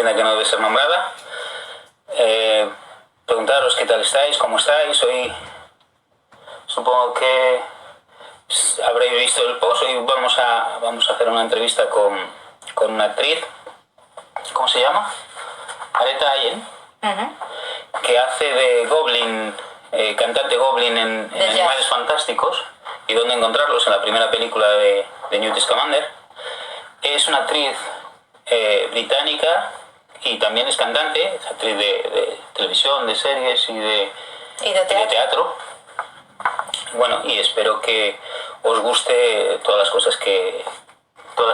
tienda que no debe ser nombrada. Preguntaros qué tal estáis, cómo estáis. Hoy supongo que habréis visto el post. Hoy vamos a hacer una entrevista con una actriz. ¿Cómo se llama? Aretha Ayeh, que hace de Goblin, cantante Goblin en Animales Fantásticos y dónde encontrarlos, en la primera película de Newt Scamander. Es una actriz británica y también es cantante, es actriz de televisión, de series y de teatro. Bueno, y espero que os guste todas las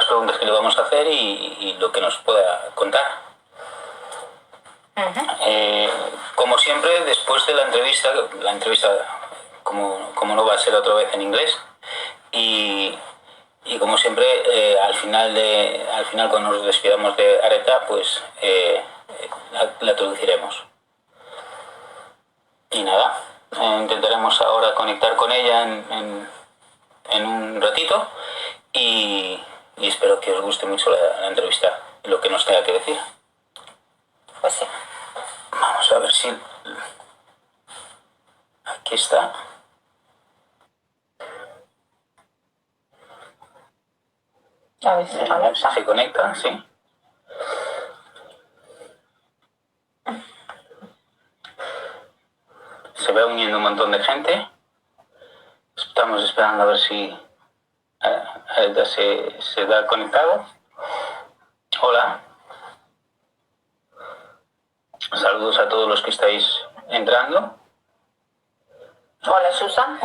preguntas que le vamos a hacer y lo que nos pueda contar. Como siempre, después de la entrevista como no va a ser otra vez en inglés, y como siempre, al final cuando nos despidamos de Aretha, pues la traduciremos. Y nada, intentaremos ahora conectar con ella en un ratito y espero que os guste mucho la entrevista y lo que nos tenga que decir. Pues sí. Vamos a ver si... Aquí está. A ver si se conecta, sí. Se va uniendo un montón de gente. Estamos esperando a ver si Aretha se da conectado. Hola. Saludos a todos los que estáis entrando. Hola, Susan.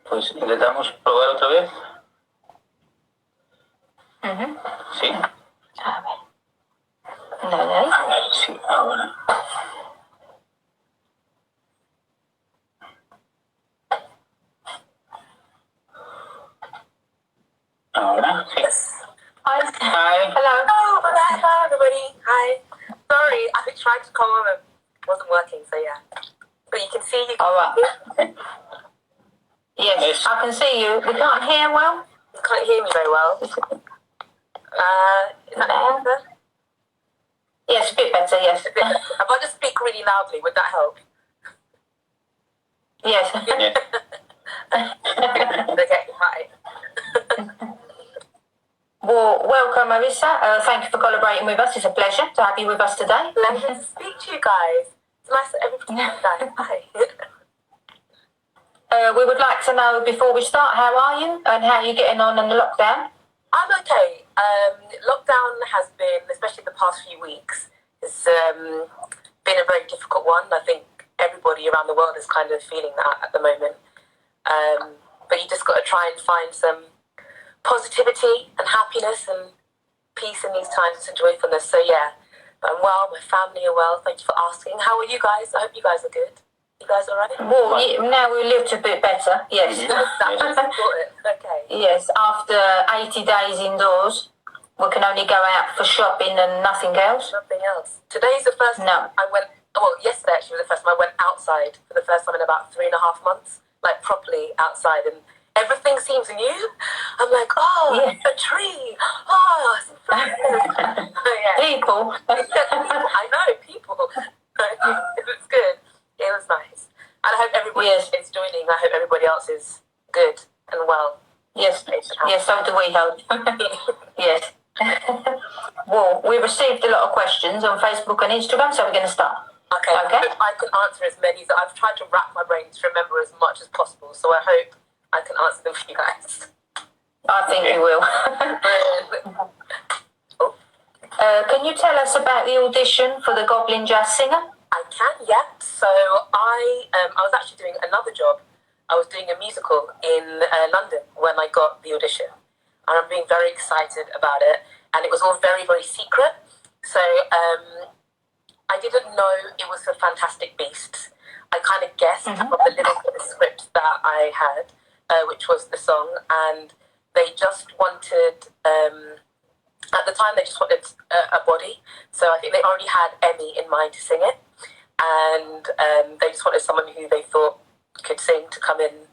Pues intentamos probar otra vez. ¿Sí? A ver. ¿No veis? A ver, sí, ahora. Ahora, sí. Hi. Hi. Hello. Oh, hello everybody. Hi. Sorry, I tried to come on and it wasn't working, so yeah. But you can see you. All right. Yes, I can see you. We can't hear well. You can't hear me very well. Is that better? Yes, a bit better, yes. If I just speak really loudly, would that help? Yes. Yeah. Okay, hi. Well, welcome, Marissa. Thank you for collaborating with us. It's a pleasure to have you with us today. Pleasure to speak to you guys. It's nice that everybody's nice. Hi. We would like to know, before we start, how are you and how are you getting on in the lockdown? I'm okay. Lockdown has been, especially the past few weeks, has been a very difficult one. I think everybody around the world is kind of feeling that at the moment. But you just got to try and find some positivity and happiness and peace in these times and joyfulness. So yeah, I'm well, my family are well. Thank you for asking. How are you guys? I hope you guys are good. You guys all right? Well, now we're a little bit better, yes. That's important. Okay. Yes, after 80 days indoors, we can only go out for shopping and nothing else. Nothing else. Today's the first time I went, yesterday actually was the first time I went outside for the first time in about 3.5 months, like properly outside, and everything seems new. I'm like, a tree, some flowers. People. I know, people. It was good. It was nice. And I hope everybody is joining. I hope everybody else is good and well. Yes, so do we hope. Yes. Well, we received a lot of questions on Facebook and Instagram, so we're going to start. Okay. I hope I can answer as many. I've tried to wrap my brain to remember as much as possible, so I hope I can answer them for you guys. I think you will. Can you tell us about the audition for the Goblin Jazz Singer? I can, yeah. So I was actually doing another job. I was doing a musical in London when I got the audition. And I'm being very excited about it. And it was all very, very secret. So I didn't know it was for Fantastic Beasts. I kind of guessed from the lyrics of the script that I had, which was the song. And they just wanted... at the time, they just wanted a body. So I think they already had Emmy in mind to sing it. And they just wanted someone who they thought could sing to come in,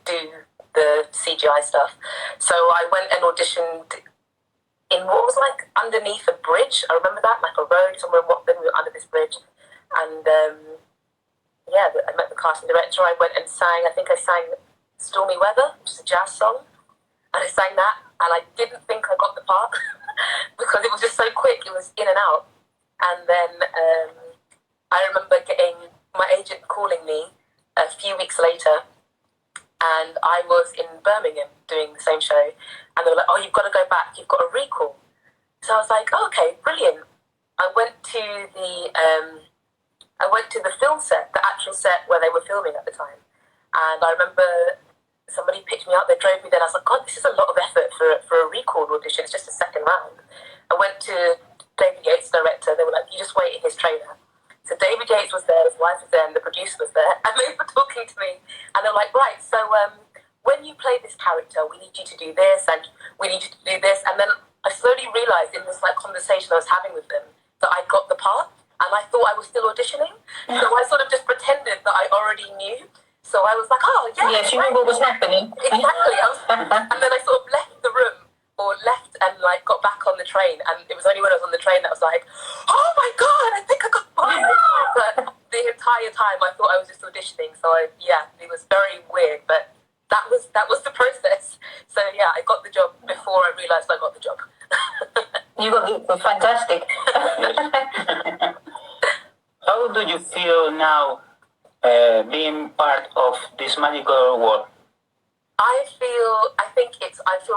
do the CGI stuff. So I went and auditioned in what was like underneath a bridge. I remember that, like a road somewhere in Watford. We were under this bridge, and yeah, I met the casting director. I went and sang. I think I sang "Stormy Weather," which is a jazz song, and I sang that. And I didn't think I got the part because it was just so quick. It was in and out. And then I remember getting my agent calling me a few weeks later, and I was in Birmingham doing the same show, and they were like, "Oh, you've got to go back. You've got a recall." So I was like, oh, "Okay, brilliant." I went to the film set, the actual set where they were filming at the time, and I remember somebody picked me up. They drove me there. And I was like, "God, this is a lot of effort for a recall audition. It's just a second round." I went to David Yates, director. They were like, "You just wait in his trailer." So David Yates was there, his wife was there, and the producer was there, and they were talking to me, and they were like, "Right, so when you play this character, we need you to do this, and we need you to do this." And then I slowly realised in this like conversation I was having with them that I got the part, and I thought I was still auditioning. So I sort of just pretended that I already knew. So I was like, "Oh, yeah." Yes, you knew what was happening. Exactly. And then I sort of left the room, or left and like got back on the train, and it was only when I was on the train that I was like, "Oh my God, I think I got fired." But the entire time I thought I was just auditioning. So it was very weird, but that was the process. So yeah, I got the job before I realised I got the job. You got fantastic. How do you feel now being part of this magical world? I feel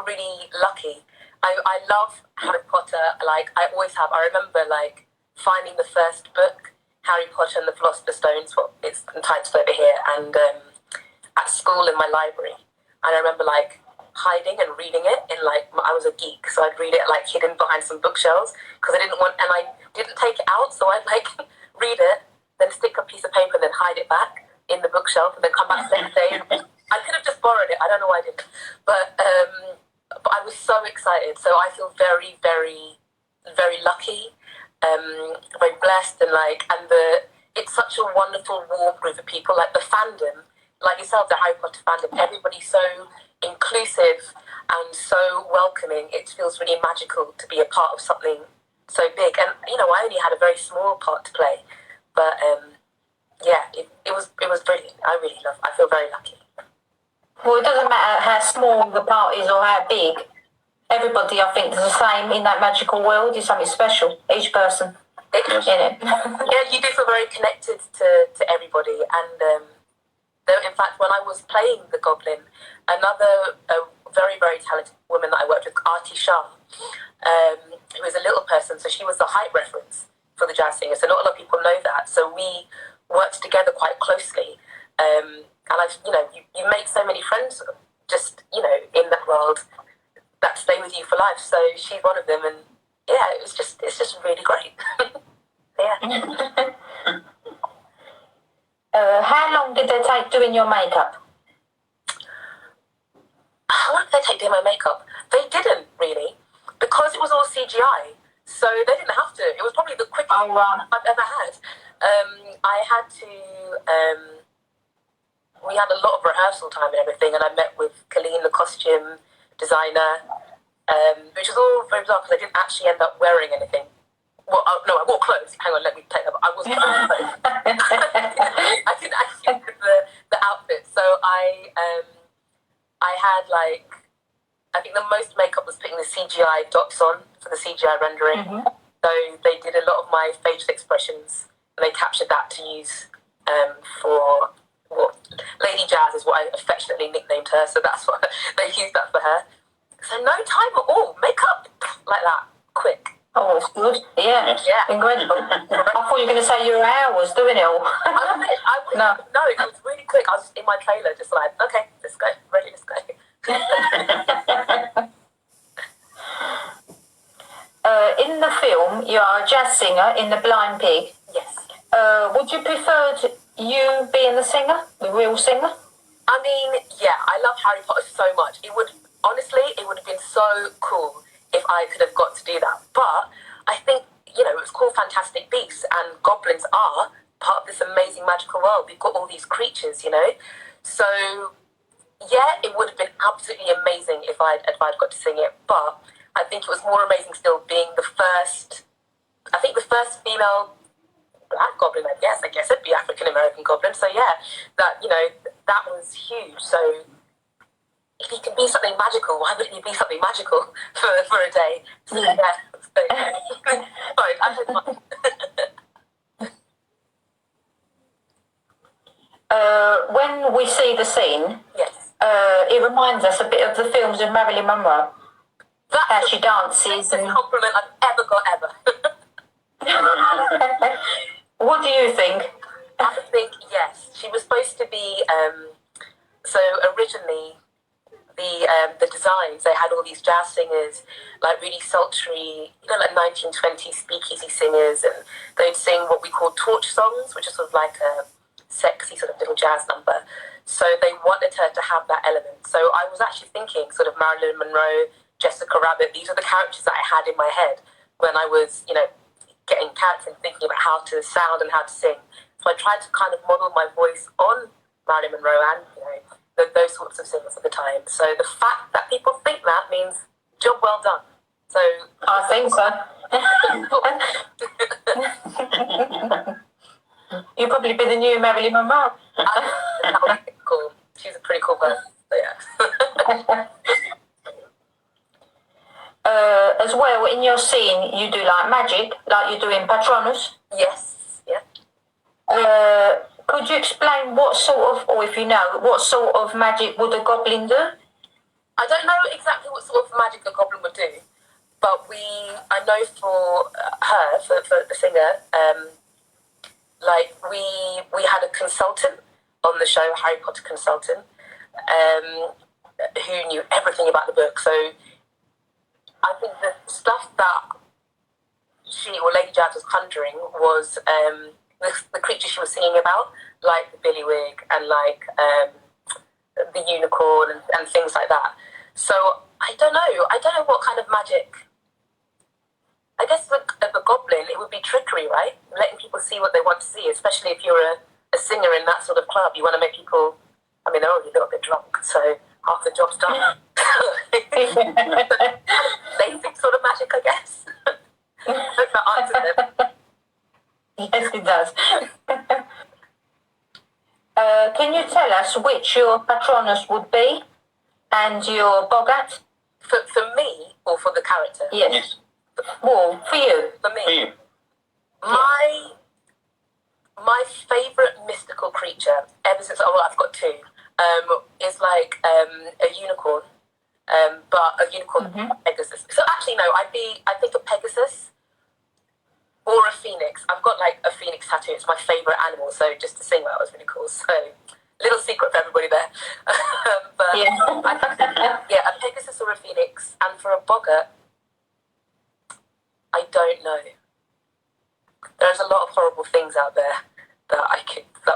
really lucky. I love Harry Potter. Like I always have. I remember like finding the first book, Harry Potter and the Philosopher's Stones, what it's entitled over here, and at school in my library. And I remember like hiding and reading it in like, I was a geek, so I'd read it like hidden behind some bookshelves because I didn't want, and I didn't take it out, so I'd like read it, then stick a piece of paper and then hide it back in the bookshelf and then come back the next day. I could have just borrowed it. I don't know why I didn't. But I was so excited. So I feel very, very, very lucky, very blessed, and it's such a wonderful, warm group of people. Like the fandom, like yourself, the Harry Potter fandom, everybody's so inclusive and so welcoming. It feels really magical to be a part of something so big. And I only had a very small part to play, but it was brilliant. I feel very lucky. Well, it doesn't matter how small the part is or how big. Everybody, I think, is the same in that magical world. It's something special. Each person in it. Yeah, you do feel very connected to everybody. And in fact, when I was playing the Goblin, another very, very talented woman that I worked with, Aretha Ayeh, who is a little person, so she was the height reference for the jazz singer. So not a lot of people know that. So we worked together quite closely. And you make so many friends just, in that world that stay with you for life. So she's one of them, and it's just really great. Yeah. How long did they take doing your makeup? How long did they take doing my makeup? They didn't really, because it was all CGI. So they didn't have to. It was probably the quickest I've ever had. I had to. We had a lot of rehearsal time and everything, and I met with Colleen, the costume designer, which was all very bizarre because I didn't actually end up wearing anything. Well, no, I wore clothes. Hang on, let me take that. I wasn't wearing clothes. I didn't actually wear the outfit. So I had I think the most makeup was putting the CGI dots on for the CGI rendering. Mm-hmm. So they did a lot of my facial expressions, and they captured that to use for what Lady Jazz is what I affectionately nicknamed her. So that's what they used that for her. So no time at all. Makeup like that, quick. Oh, it's good. Yeah. Incredible. I thought you were going to say you were hours doing it all. No, it was really quick. I was in my trailer, just like, okay, let's go. Ready, let's go. In the film, you are a jazz singer in The Blind Pig. Yes. Would you prefer you being the singer, the real singer? I mean, yeah, I love Harry Potter so much. It would have been so cool if I could have got to do that. But I think, it was called Fantastic Beasts, and goblins are part of this amazing magical world. We've got all these creatures, So, yeah, it would have been absolutely amazing if I'd got to sing it. But I think it was more amazing still being the first female black goblin, I guess it'd be African American goblin. So yeah, that that was huge. So if he can be something magical, why wouldn't he be something magical for a day? So, yeah. So, sorry, I had my... When we see the scene, Yes, it reminds us a bit of the films of Marilyn Monroe. How she dances. That's a compliment I've ever got ever. What do you think? I think yes. She was supposed to be. So originally, the designs, they had all these jazz singers, like really sultry, like 1920s speakeasy singers, and they'd sing what we call torch songs, which is sort of like a sexy sort of little jazz number. So they wanted her to have that element. So I was actually thinking sort of Marilyn Monroe, Jessica Rabbit. These are the characters that I had in my head when I was, getting character and thinking about how to sound and how to sing. So I tried to kind of model my voice on Marilyn Monroe and, those sorts of singers at the time. So the fact that people think that means job well done. So I think so. You'll probably be the new Marilyn Monroe. That would be cool. She's a pretty cool person. So yeah. As well, in your scene, you do like magic, like you do in Patronus. Yes. Yeah. Could you explain what sort of, or if you know, what sort of magic would a goblin do? I don't know exactly what sort of magic a goblin would do, but I know for her, for the singer, we had a consultant on the show, a Harry Potter consultant, who knew everything about the book. So I think the stuff that she or Lady Jazz was conjuring was the creature she was singing about, like the billywig and like the unicorn and things like that. So I don't know what kind of magic. I guess for a goblin, it would be trickery, right? Letting people see what they want to see, especially if you're a singer in that sort of club. You want to make people, they're already a little bit drunk, so half the job's done. Basic sort of magic, I guess. Hope that answers it. Yes, it does. Can you tell us which your Patronus would be and your Bogart? For me or for the character? Yes. Well, for you. For me. For you. My favourite mystical creature, ever since, I've got two, is like a unicorn, but a unicorn Pegasus. So actually, no, I think a Pegasus or a phoenix. I've got like a phoenix tattoo. It's my favourite animal, so just to sing that was really cool. So, little secret for everybody there. But yeah, a Pegasus or a phoenix. And for a Bogart, I don't know. There's a lot of horrible things out there that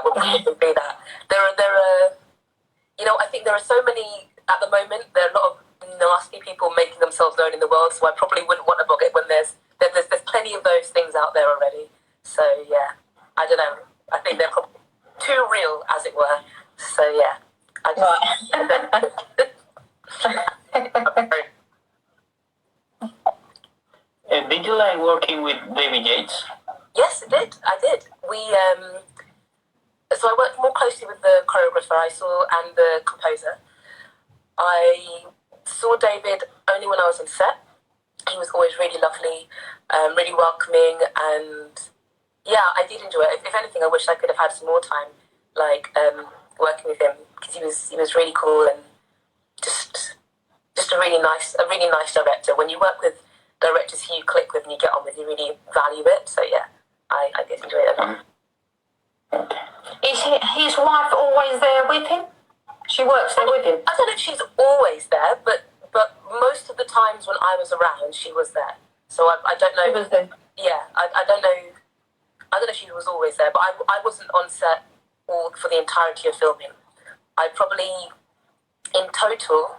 would probably be that. There are, I think there are so many at the moment. There are a lot of nasty people making themselves known in the world. So I probably wouldn't want a Bogart when there's plenty of those things out there already. So yeah, I don't know. I think they're probably too real, as it were. So yeah, Did you like working with David Yates? Yes, I did. So I worked more closely with the choreographer and the composer. I saw David only when I was on set. He was always really lovely, really welcoming, and yeah, I did enjoy it. If anything, I wish I could have had some more time, working with him, because he was really cool and just a really nice director. When you work with directors who you click with and you get on with, you really value it. So yeah, I did enjoy it a lot. Is his wife always there with him? She works there with him? I don't know if she's always there, but most of the times when I was around, she was there. So I don't know. She was there. Yeah, I don't know. I don't know if she was always there, but I wasn't on set for the entirety of filming. I probably, in total,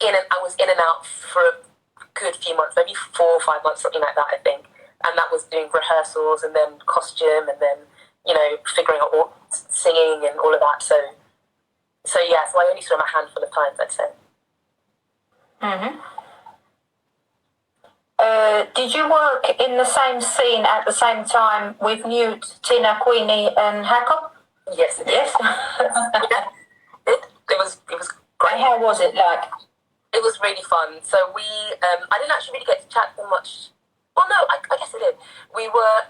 I was in and out for a good few months, maybe 4 or 5 months, something like that, I think. And that was doing rehearsals and then costume and then, figuring out all, singing and all of that. So yeah, so I only saw him a handful of times, I'd say. Mm-hmm. Did you work in the same scene at the same time with Newt, Tina, Queenie, and Jacob? Yes, it did. Yes. It was great. And how was it like? It was really fun. So I didn't actually really get to chat too much. Well, no, I guess I did. We were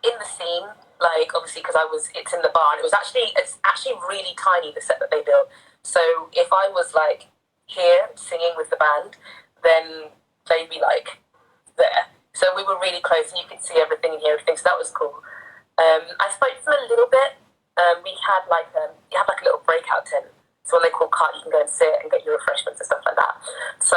in the scene, like obviously because it's in the bar, and it's actually really tiny, the set that they built. So if I was like here singing with the band, then they'd be like there. So we were really close, and you could see everything and hear everything. So that was cool. I spoke to them a little bit. We had you have like a little breakout tent. So when they call cut, you can go and sit and get your refreshments and stuff like that. So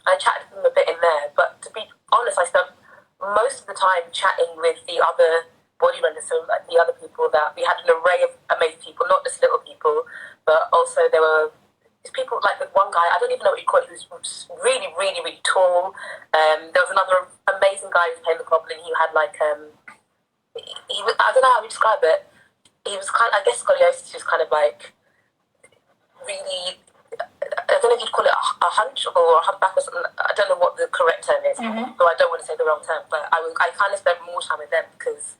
I chatted to them a bit in there. But to be honest, I spent most of the time chatting with the other body runners. So like the other people that we had an array of amazing people, not just little people, but also there were people like the one guy, I don't even know what you call it, he was really, really, really tall. There was another amazing guy who was playing the Goblin. He had like he was, I don't know how to describe it. He was kind of, I guess scoliosis was kind of like really, I don't know if you'd call it a hunch or a humpback or something. I don't know what the correct term is, so I don't want to say the wrong term, but I kind of spent more time with them because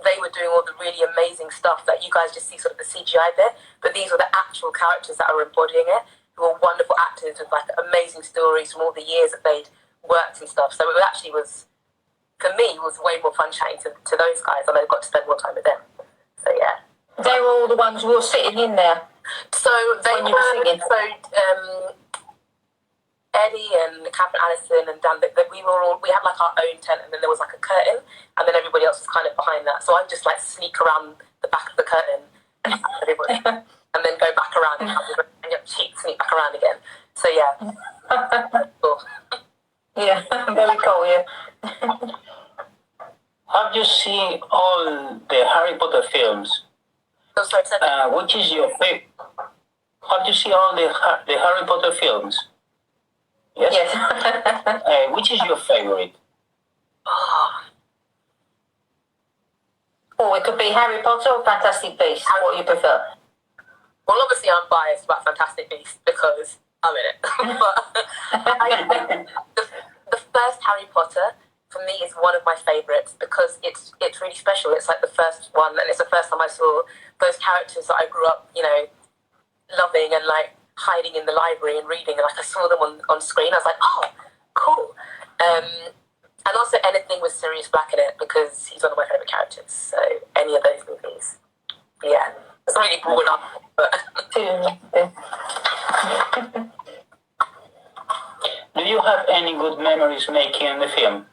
they were doing all the really amazing stuff that you guys just see sort of the CGI bit, but these were the actual characters that are embodying it, who were wonderful actors with like amazing stories from all the years that they'd worked and stuff. So it actually was, for me, it was way more fun chatting to those guys, and I got to spend more time with them. So yeah. They were all the ones who were sitting in there. So they were, Eddie and Catherine Allison and Dan, we had like our own tent, and then there was like a curtain, and then everybody else was kind of behind that. So I just like sneak around the back of the curtain and everybody, and then go back around and sneak back around again. So yeah. Cool. Yeah, very cool, yeah. Have you seen all the Harry Potter films? Oh, sorry, which is your favorite? Have you seen all the Harry Potter films? Yes. Yes. Which is your favorite? Or it could be Harry Potter or Fantastic Beasts. What you prefer? Well, obviously I'm biased about Fantastic Beasts because I'm in it. But I think the first Harry Potter, for me, is one of my favourites because it's really special. It's like the first one, and it's the first time I saw those characters that I grew up, loving and like hiding in the library and reading, and like I saw them on screen. I was like, oh, cool. And also anything with Sirius Black in it because he's one of my favourite characters. So any of those movies, yeah, it's really broad up. But do you have any good memories making the film?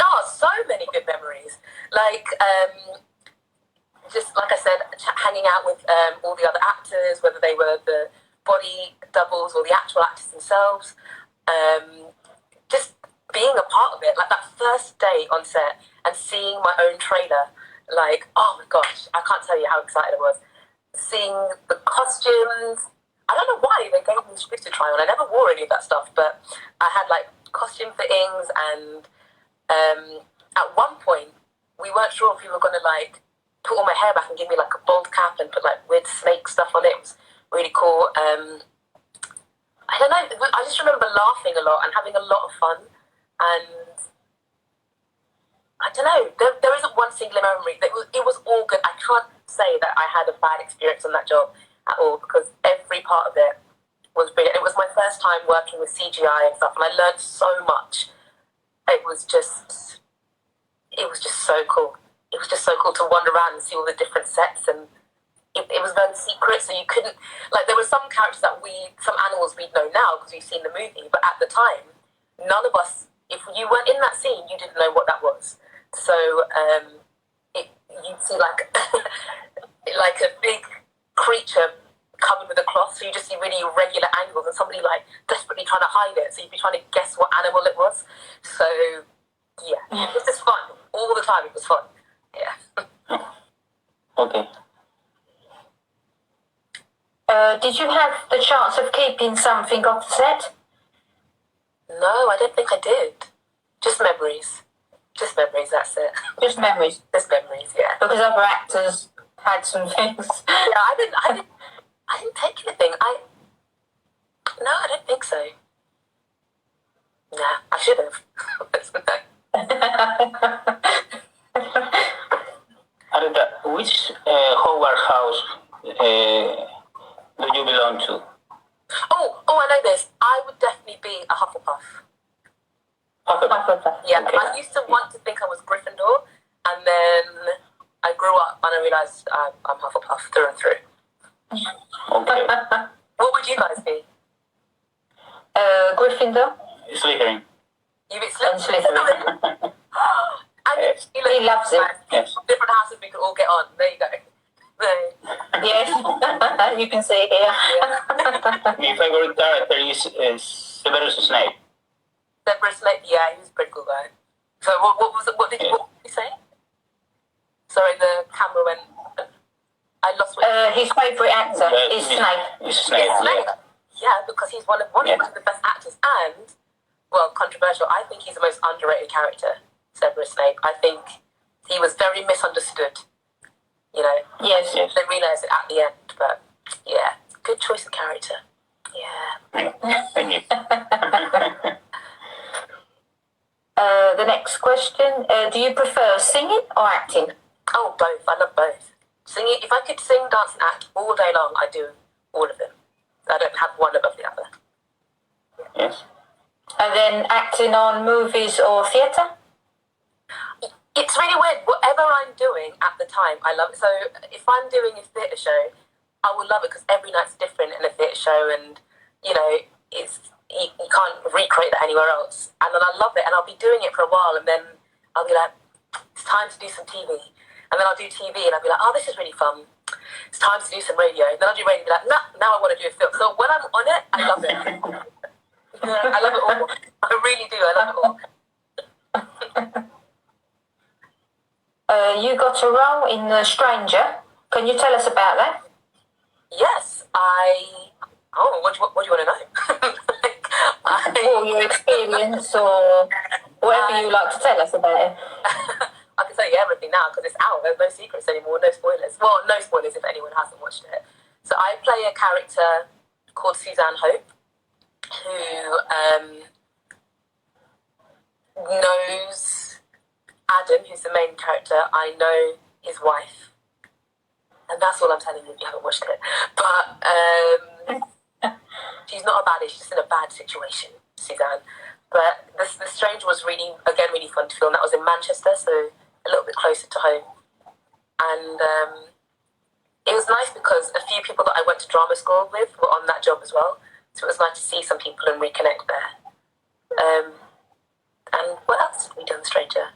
Oh, so many good memories. Like, just like I said, hanging out with all the other actors, whether they were the body doubles or the actual actors themselves. Just being a part of it. Like that first day on set and seeing my own trailer, like, oh my gosh, I can't tell you how excited I was. Seeing the costumes. I don't know why they gave me script to try on. I never wore any of that stuff, but I had like costume fittings, and at one point we weren't sure if we were gonna like put all my hair back and give me like a bald cap and put like weird snake stuff on it. It was really cool. I don't know, I just remember laughing a lot and having a lot of fun, and I don't know, there isn't one singular memory. It was all good. I can't say that I had a bad experience on that job at all because every part of it was brilliant. It was my first time working with CGI and stuff, and I learned so much. It was just so cool. It was just so cool to wander around and see all the different sets, and it was very secret, so you couldn't, like, there were some characters some animals we'd know now because we've seen the movie, but at the time, none of us, if you weren't in that scene, you didn't know what that was. So, you'd see like, like a big creature covered with a cloth, so you just see really irregular angles and somebody like desperately trying to hide it, so you'd be trying to guess what animal it was. So, yeah, it was just fun. All the time it was fun. Yeah. Okay. Did you have the chance of keeping something off the set? No, I don't think I did. Just memories. Just memories, that's it. Just memories? Just memories, yeah. Because other actors had some things. Yeah, I didn't take anything. No, I don't think so. should have. Aretha, which Howard house do you belong to? Oh, I know this. I would definitely be a Hufflepuff. Hufflepuff. Yeah, Okay. I used to want to think I was Gryffindor, and then I grew up and I realised I'm Hufflepuff through and through. Okay. What would you guys be? Gryffindor. Slytherin. You be And Slytherin. And Yes. you look- He loves it. Yes. Different houses we could all get on. There you go. There. Yes, you can see here. My favorite character is Severus Snape. Severus Snape, yeah, he was a pretty cool guy. So what was it? What did you say? Sorry, the camera went. I lost what. His favourite actor is Snape. Is Snape. Snape. Yeah, because he's one of Yeah. the best actors, and well, controversial. I think he's the most underrated character, Severus Snape. I think he was very misunderstood. You know, Yes. Yes. they realised it at the end, but yeah, good choice of character. Yeah. Thank you. The next question: do you prefer singing or acting? Oh, both. I love both. Singing. If I could sing, dance, and act all day long, I do all of them. I don't have one above the other. Yes. And then acting on movies or theatre? It's really weird. Whatever I'm doing at the time, I love it. So if I'm doing a theatre show, I will love it because every night's different in a theatre show, and you know, it's you can't recreate that anywhere else. And then I love it, and I'll be doing it for a while, and then I'll be like, it's time to do some TV, and then I'll do TV, and I'll be like, oh, this is really fun. It's time to do some radio. And then I'll do radio, and be like, nah, now I want to do a film. So when I'm on it, I love it. I love it all. I really do. I love it all. You got a role in Stranger. Can you tell us about that? Yes, Oh, what do you want to know? Or your experience, or whatever you like to tell us about it. I can tell you everything now because it's out. There's no secrets anymore, no spoilers. Well, no spoilers if anyone hasn't watched it. So I play a character called Suzanne Hope, who knows Adam, who's the main character. I know his wife. And that's all I'm telling you if you haven't watched it. But she's not a baddie, she's just in a bad situation, Suzanne. But the Stranger was really fun to film. That was in Manchester, so a little bit closer to home. And it was nice because a few people that I went to drama school with were on that job as well. So it was nice to see some people and reconnect there. And what else did we do in The Stranger?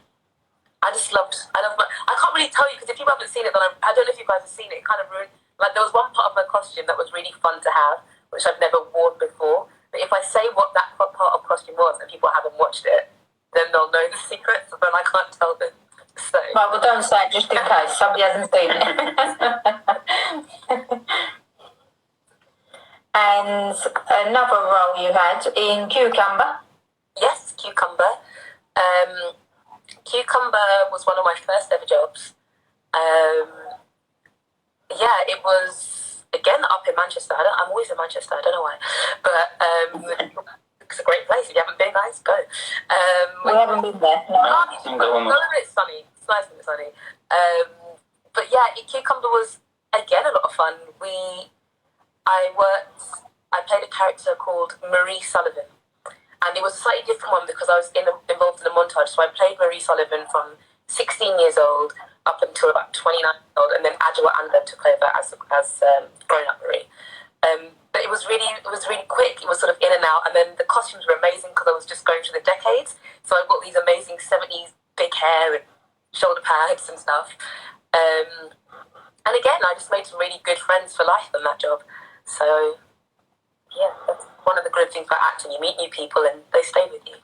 I can't really tell you because if you haven't seen it, then I don't know if you guys have seen it. It kind of ruined. Like there was one part of my costume that was really fun to have, which I've never worn before. But if I say what that part of costume was and people haven't watched it, then they'll know the secret. So then I can't tell them. So. Right, well, don't say it just in case somebody hasn't seen it. And another role you had in Cucumber. Yes, Cucumber. Cucumber was one of my first ever jobs. Yeah, it was, again, up in Manchester. I'm always in Manchester, I don't know why. But it's a great place. If you haven't been, guys, go. We haven't been there, no. Go when it's sunny. It's nice when it's sunny. But yeah, Cucumber was, again, a lot of fun. I played a character called Marie Sullivan. And it was a slightly different one because I was involved in a montage. So I played Marie Sullivan from 16 years old up until about 29 years old, and then Adjoa Anda took over as grown-up Marie. But it was really quick. It was sort of in and out, and then the costumes were amazing because I was just going through the decades. So I got these amazing 70s big hair and shoulder pads and stuff. And again, I just made some really good friends for life on that job. So yeah, that's one of the good things about acting. You meet new people and they stay with you.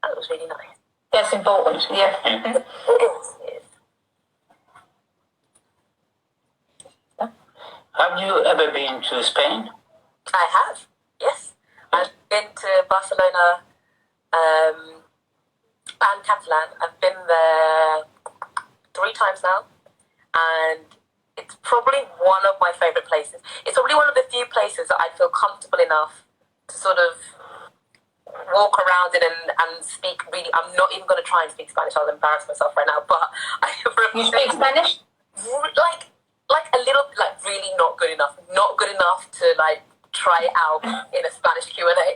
That was really nice. That's important, yeah. It is. Have you ever been to Spain? I have, yes. I've been to Barcelona and Catalan. I've been there 3 times now. And it's probably one of my favourite places. It's probably one of the few places that I feel comfortable enough to sort of walk around in and speak really. I'm not even going to try and speak Spanish. I'll embarrass myself right now. But You speak Spanish? Like a little, like really not good enough. Not good enough to like try it out in a Spanish Q&A.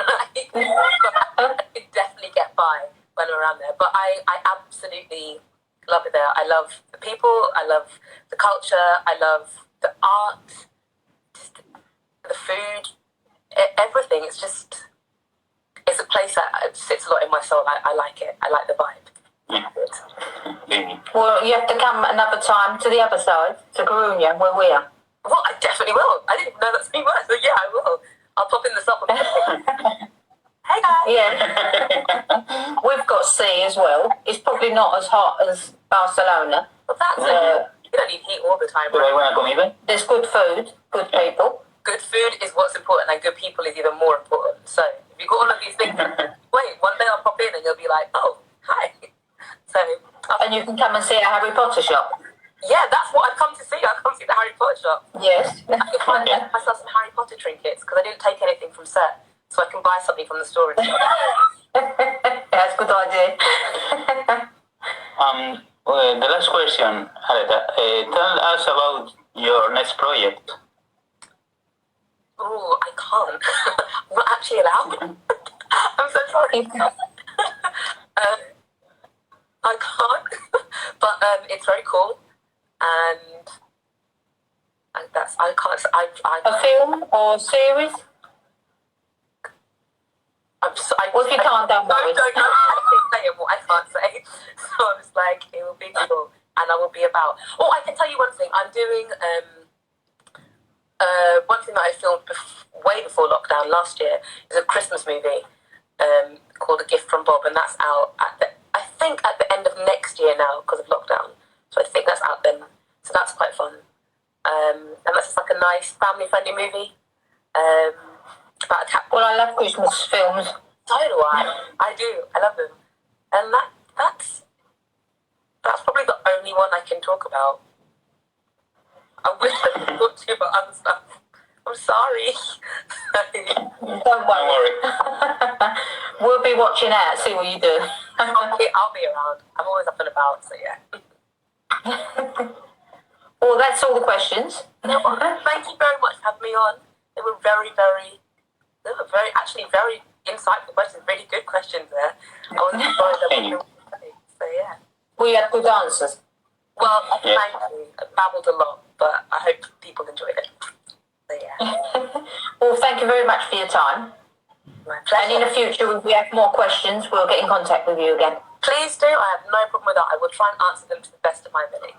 I could definitely get by when I'm around there. But I absolutely love it there. I love the people. I love the culture. I love the art, just the food, everything. It's a place that sits a lot in my soul. I like it. I like the vibe. Yeah. Well, you have to come another time to the other side, to Coruña, where we are. Well, I definitely will. I didn't know that's me words, but yeah, I will. I'll pop in the summer. Hey guys. Yeah. We've got sea as well. It's probably not as hot as Barcelona. Well, that's it. You don't need heat all the time, ¿Pero hay right? buena comida? There's good food, good people. Good food is what's important, and good people is even more important. So if you got all of these things, wait, one day I'll pop in and you'll be like, oh, hi. So, And you can come and see a Harry Potter shop. yeah, that's what I've come to see. I've come to see the Harry Potter shop. Yes. I can find myself some Harry Potter trinkets because I didn't take anything from set, so I can buy something from the storage shop. That's a good idea. The last question, Aretha. Tell us about your next project. Oh, I can't. I'm not actually allowed. I'm so sorry. I can't. But it's very cool, and that's I can't. A film or series? Well, if you can't, don't worry. Don't actually say what I can't say. So I was like, it will be cool, and I will be about. Oh, I can tell you one thing. I'm doing one thing that I filmed way before lockdown last year is a Christmas movie called A Gift from Bob, and that's out I think at the end of next year now because of lockdown. So I think that's out then. So that's quite fun. And that's just like a nice family-friendly movie about a cat. Well, I love Christmas films. So do I. I do. I love them. And that's probably the only one I can talk about. I wish I could talk to you about other stuff. I'm sorry. Don't worry. We'll be watching out, see what you do. I'll be around. I'm always up and about, so yeah. Well, that's all the questions. Thank you very much for having me on. They were very insightful questions, really good questions there. I was enjoying them. So yeah. We had good answers. Well, thank you. I babbled a lot, but I hope people enjoyed it. So yeah. Well, thank you very much for your time. My pleasure. And in the future, if we have more questions, we'll get in contact with you again. Please do. I have no problem with that. I will try and answer them to the best of my ability.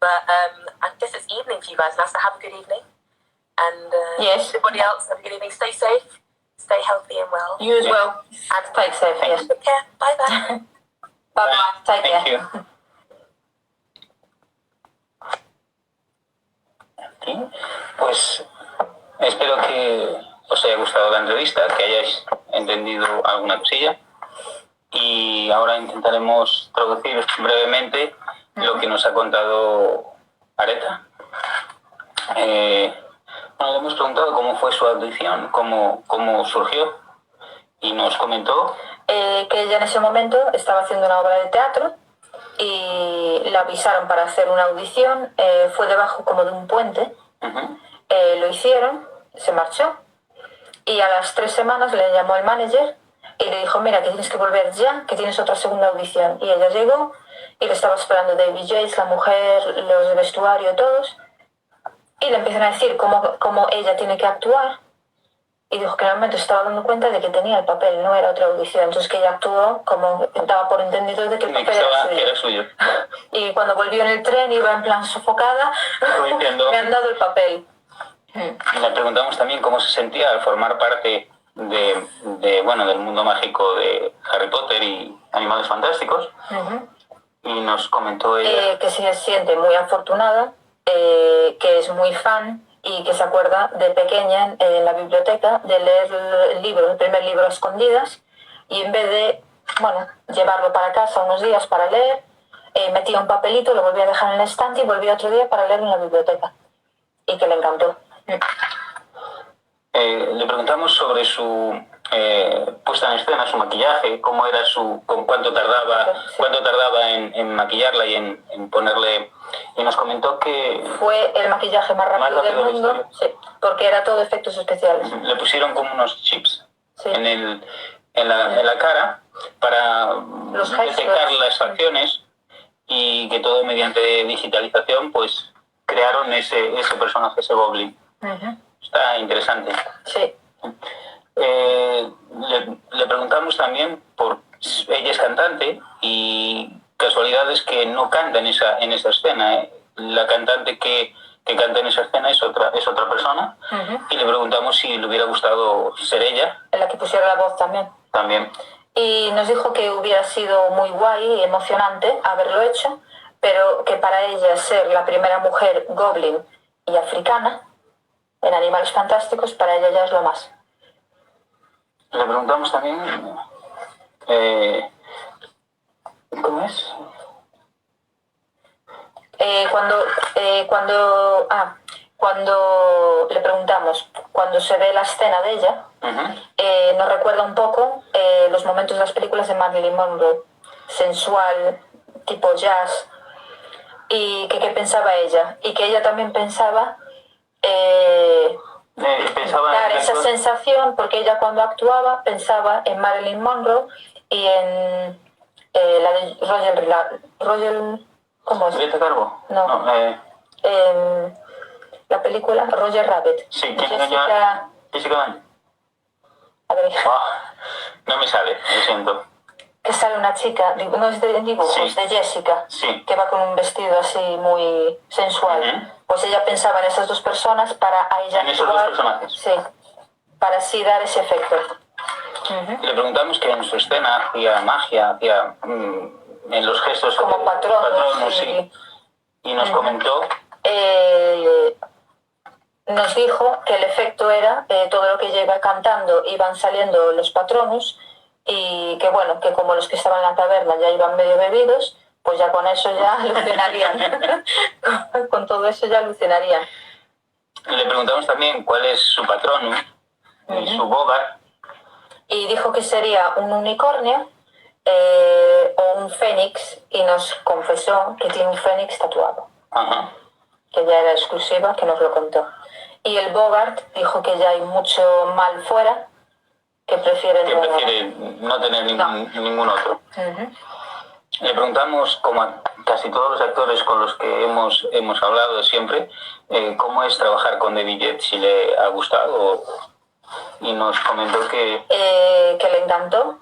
But I guess it's evening for you guys now, so have a good evening. And yes. Everybody else, have a good evening. Stay safe, stay healthy and well. You as well. And take safe, yes. Take care. Bye-bye. Bye-bye. Take Thank care. you. Sí, pues espero que os haya gustado la entrevista, que hayáis entendido alguna cosilla y ahora intentaremos traducir brevemente lo que nos ha contado Aretha. Bueno, le hemos preguntado cómo fue su audición, cómo surgió y nos comentó que ella en ese momento estaba haciendo una obra de teatro y la avisaron para hacer una audición, fue debajo como de un puente, lo hicieron, se marchó y a las 3 semanas le llamó el manager y le dijo, mira, que tienes que volver ya, que tienes otra segunda audición. Y ella llegó y le estaba esperando David Yates, la mujer, los de vestuario, todos, y le empiezan a decir cómo ella tiene que actuar. Y dijo que en el momento se estaba dando cuenta de que tenía el papel, no era otra audición. Entonces que ella actuó como daba por entendido de que el papel era suyo. Y cuando volvió en el tren iba en plan sofocada, me han dado el papel. Le preguntamos también cómo se sentía al formar parte del mundo mágico de Harry Potter y Animales Fantásticos. Y nos comentó ella que se siente muy afortunada, que es muy fan y que se acuerda de pequeña en la biblioteca de leer el primer libro a escondidas, y en vez de llevarlo para casa unos días para leer, metía un papelito, lo volvía a dejar en el estante y volvía otro día para leer en la biblioteca, y que le encantó. Le preguntamos sobre su puesta en escena, su maquillaje, cómo era cuánto tardaba en maquillarla y en ponerle. Y nos comentó que fue el maquillaje más rápido del mundo, sí, porque era todo efectos especiales. Le pusieron como unos chips en la cara para detectar las facciones, y que todo mediante digitalización pues crearon ese personaje, ese Goblin. Está interesante. Sí. Le preguntamos también por... Ella es cantante y casualidad es que no canta en esa escena. La cantante que canta en esa escena es otra persona. Y le preguntamos si le hubiera gustado ser ella. En la que pusiera la voz también. Y nos dijo que hubiera sido muy guay y emocionante haberlo hecho, pero que para ella ser la primera mujer goblin y africana en Animales Fantásticos, para ella ya es lo más. Le preguntamos también ¿cómo es? Cuando le preguntamos, cuando se ve la escena de ella, nos recuerda un poco los momentos de las películas de Marilyn Monroe, sensual, tipo jazz, y que pensaba ella, y que ella también pensaba dar esa sensación, porque ella cuando actuaba pensaba en Marilyn Monroe y en la de Roger ¿cómo es? ¿Greta Garbo? No. La película Roger Rabbit. Sí, Jessica Lange. A ver. No me sale, lo siento. Que sale una chica, no es de dibujos, de Jessica, que va con un vestido así muy sensual. Pues ella pensaba en esas dos personas para a ella en esos dos personajes. Sí, para así dar ese efecto. Le preguntamos que en su escena hacía magia, hacía en los gestos como patronos, sí. Y nos comentó, nos dijo que el efecto era todo lo que lleva cantando, iban saliendo los patronos, y que bueno, que como los que estaban en la taberna ya iban medio bebidos, pues ya con eso ya alucinarían. Con todo eso ya alucinarían. Le preguntamos también cuál es su patrono y su bogart. Y dijo que sería un unicornio o un fénix, y nos confesó que tiene un fénix tatuado. Que ya era exclusiva, que nos lo contó. Y el bogart dijo que ya hay mucho mal fuera, que prefiere no tener ningún otro. Le preguntamos, como a casi todos los actores con los que hemos hablado siempre, cómo es trabajar con David Yates, si le ha gustado, y nos comentó que le encantó,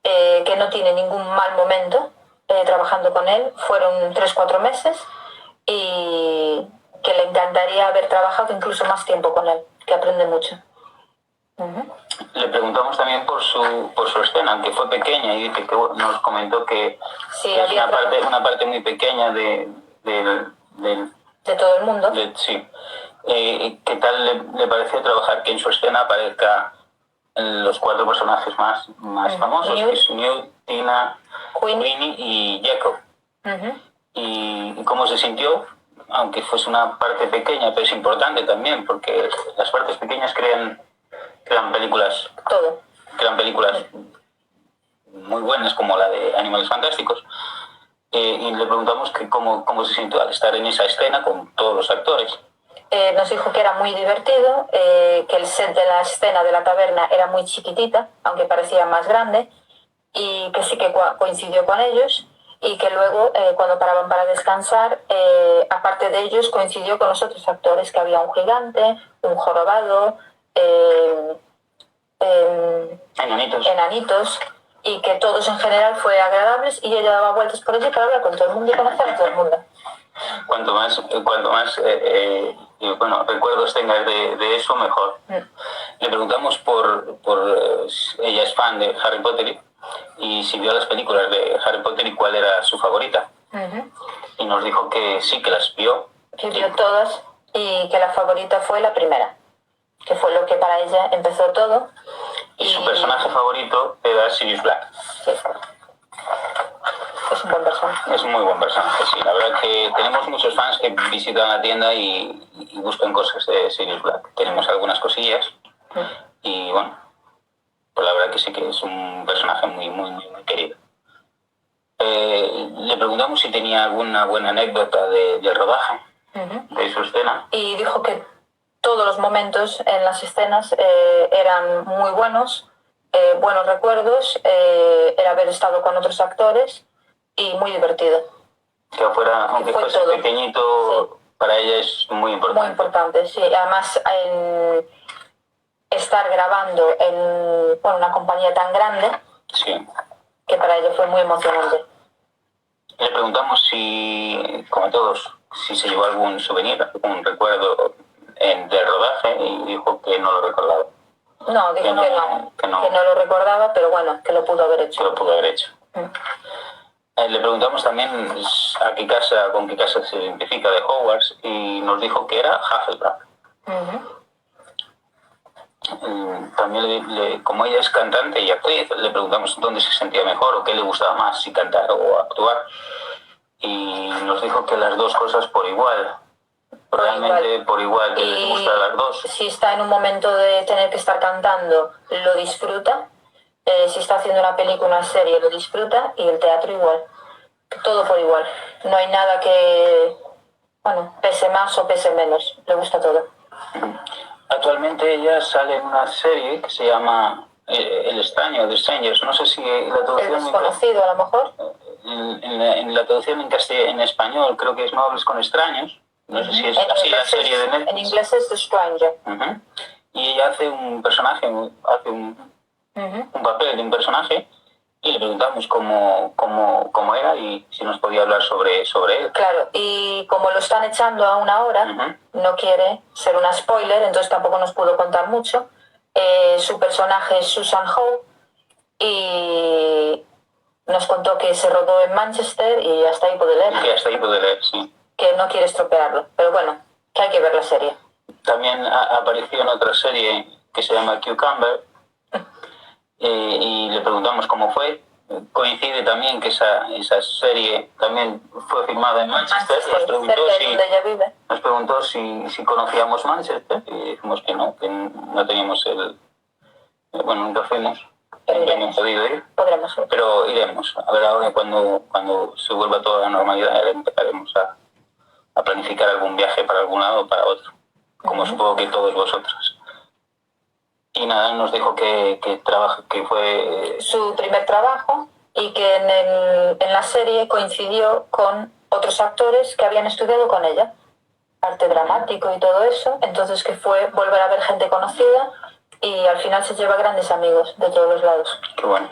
que no tiene ningún mal momento trabajando con él. Fueron 3-4 meses y que le encantaría haber trabajado incluso más tiempo con él, que aprende mucho. Le preguntamos también por su escena, aunque fue pequeña, y dice que nos comentó que es una parte muy pequeña de todo el mundo. ¿Qué tal le pareció trabajar que en su escena aparezca los 4 personajes más famosos, que es Newt, Tina, Queenie y Jacob? ¿Y cómo se sintió? Aunque fuese una parte pequeña, pero es importante también, porque las partes pequeñas crean películas. Crean películas muy buenas, como la de Animales Fantásticos. Y le preguntamos que cómo se sintió al estar en esa escena con todos los actores. Nos dijo que era muy divertido, que el set de la escena de la taberna era muy chiquitita, aunque parecía más grande, y que sí que coincidió con ellos, y que luego, cuando paraban para descansar, aparte de ellos, coincidió con los otros actores, que había un gigante, un jorobado, enanitos, y que todos en general fue agradables, y ella daba vueltas por allí para hablar con todo el mundo y conocer a todo el mundo. Cuanto más recuerdos tengas de eso, mejor. Le preguntamos por ella es fan de Harry Potter, y si vio las películas de Harry Potter y cuál era su favorita. Y nos dijo que sí, que las vio. Que vio todas, y que la favorita fue la primera, que fue lo que para ella empezó todo. Y su personaje favorito era Sirius Black. Sí. Es un buen personaje. Es un muy buen personaje, sí. La verdad que tenemos muchos fans que visitan la tienda y buscan cosas de Sirius Black. Tenemos algunas cosillas y bueno, Pues la verdad que sí que es un personaje muy, muy, muy, muy querido. Le preguntamos si tenía alguna buena anécdota del rodaje, de su escena. Y dijo que todos los momentos en las escenas eran muy buenos, buenos recuerdos, el haber estado con otros actores y muy divertido. Que afuera, aunque fuese todo pequeñito, sí, para ella es muy importante. Muy importante, sí. Además, estar grabando en una compañía tan grande, sí, que para ella fue muy emocionante. Le preguntamos si, como todos, si se llevó algún souvenir, algún recuerdo del rodaje, y dijo que no lo recordaba. No, dijo que no lo recordaba, pero bueno, que lo pudo haber hecho. Que lo pudo haber hecho. Le preguntamos también con qué casa se identifica de Hogwarts, y nos dijo que era Hufflepuff. También, como ella es cantante y actriz, le preguntamos dónde se sentía mejor o qué le gustaba más, si cantar o actuar, y nos dijo que las dos cosas por igual. Realmente por igual, que les gusta a las dos. Si está en un momento de tener que estar cantando, lo disfruta. Si está haciendo una película, una serie, lo disfruta, y el teatro igual. Todo por igual. No hay nada que, pese más o pese menos. Le gusta todo. Actualmente ella sale en una serie que se llama El extraño, The Strangers. No sé si la traducción... El desconocido, a lo mejor. En la traducción en español creo que es No hables con extraños. No sé si es así la serie de Netflix. En inglés es The Stranger. Y ella hace un personaje, hace un papel de un personaje, y le preguntamos cómo era y si nos podía hablar sobre él. Claro, y como lo están echando a una hora, no quiere ser una spoiler, entonces tampoco nos pudo contar mucho. Su personaje es Susan Howe, y nos contó que se rodó en Manchester, y hasta ahí pude leer. Y hasta ahí pude leer, sí. Que no quiere estropearlo, pero bueno, que hay que ver la serie. También apareció en otra serie que se llama Cucumber, y le preguntamos cómo fue. Coincide también que esa serie también fue filmada en Manchester. Nos preguntó si conocíamos Manchester, y dijimos que no teníamos nunca fuimos. No hemos podido ir. Podremos ir. Pero iremos. A ver, ahora cuando se vuelva toda la normalidad, empezaremos a planificar algún viaje para algún lado o para otro, como supongo que todos vosotros. Y nada, nos dijo que fue su primer trabajo, y que en la serie coincidió con otros actores que habían estudiado con ella, arte dramático y todo eso, entonces que fue volver a ver gente conocida, y al final se lleva grandes amigos de todos los lados. Qué bueno.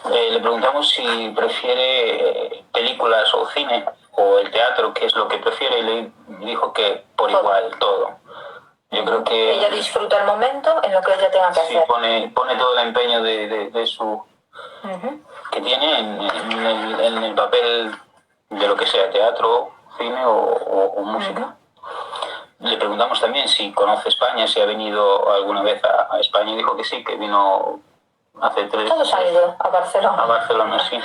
Le preguntamos si prefiere películas o cine o el teatro, qué es lo que prefiere, y le dijo que por todo. Igual, todo. Yo creo que ella disfruta el momento en lo que ella tenga que hacer. Pone todo el empeño de su que tiene en el papel de lo que sea, teatro, cine o música. Le preguntamos también si conoce España, si ha venido alguna vez a España, y dijo que sí, que vino hace 3 Todos han ido a Barcelona. A Barcelona, sí.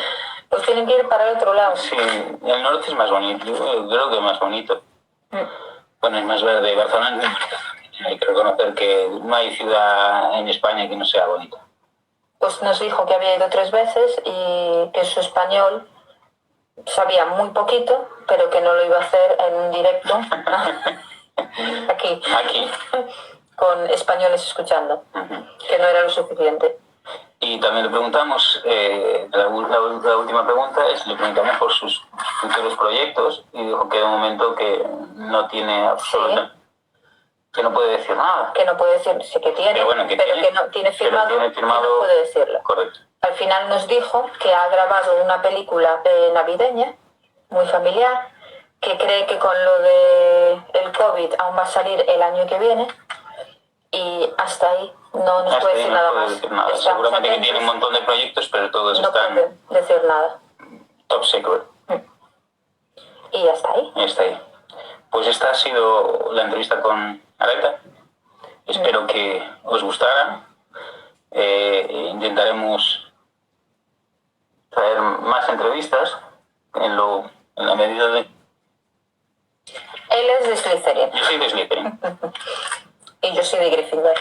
Pues tienen que ir para el otro lado. Sí, el norte es más bonito, yo creo que es más bonito. Bueno, es más verde. Barcelona es muy bonita. Hay que reconocer que no hay ciudad en España que no sea bonita. Pues nos dijo que había ido 3 veces y que su español sabía muy poquito, pero que no lo iba a hacer en un directo aquí, con españoles escuchando, que no era lo suficiente. Y también le preguntamos, la última pregunta le preguntamos por sus futuros proyectos, y dijo que de momento que no tiene absoluta, que no puede decir nada. Que no puede decir, sí que tiene, pero que no tiene firmado, que no puede decirlo. Correcto. Al final nos dijo que ha grabado una película navideña, muy familiar, que cree que con lo del COVID aún va a salir el año que viene, y hasta ahí no nos puede decir nada más. Seguramente que tiene un montón de proyectos, pero todos están... No puede decir nada. Top secret. Y hasta ahí. Pues esta ha sido la entrevista con Aretha. Espero que os gustara. Intentaremos traer más entrevistas en la medida de... Él es de Slytherin. Yo soy de Slytherin. Y yo soy de Gryffindor.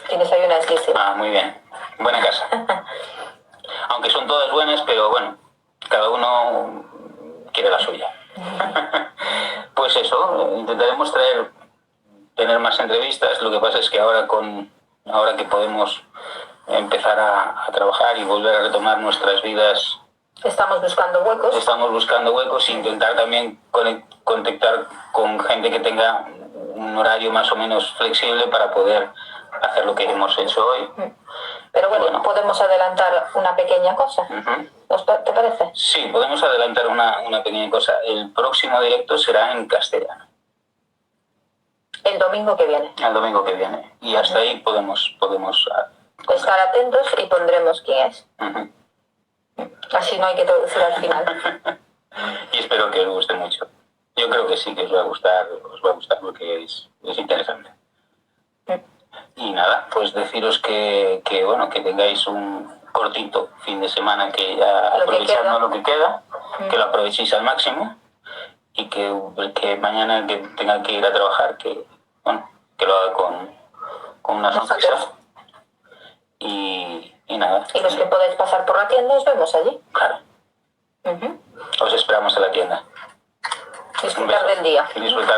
Tienes ahí una Slytherin. muy bien. Buena casa. Aunque son todas buenas, pero bueno, cada uno quiere la suya. Pues eso, intentaremos tener más entrevistas. Lo que pasa es que ahora que podemos empezar a trabajar y volver a retomar nuestras vidas, estamos buscando huecos e intentar también contactar con gente que tenga un horario más o menos flexible para poder hacer lo que hemos hecho hoy. Pero bueno, podemos adelantar una pequeña cosa. ¿Te parece? Sí, podemos adelantar una pequeña cosa. El próximo directo será en castellano. El domingo que viene. El domingo que viene. Y hasta ahí podemos estar atentos y pondremos quién es. Así no hay que traducir al final. Y espero que os guste mucho. Yo creo que sí, que os va a gustar porque es interesante. Y nada, pues deciros que tengáis un cortito fin de semana, que ya aprovechando lo que queda, que lo aprovechéis al máximo, y que mañana que tenga que ir a trabajar, que lo haga con una sonrisa. Y nada. Y los que podéis pasar por la tienda, os vemos allí. Claro. Os esperamos en la tienda. Disfrutar del día. Y disfrutar.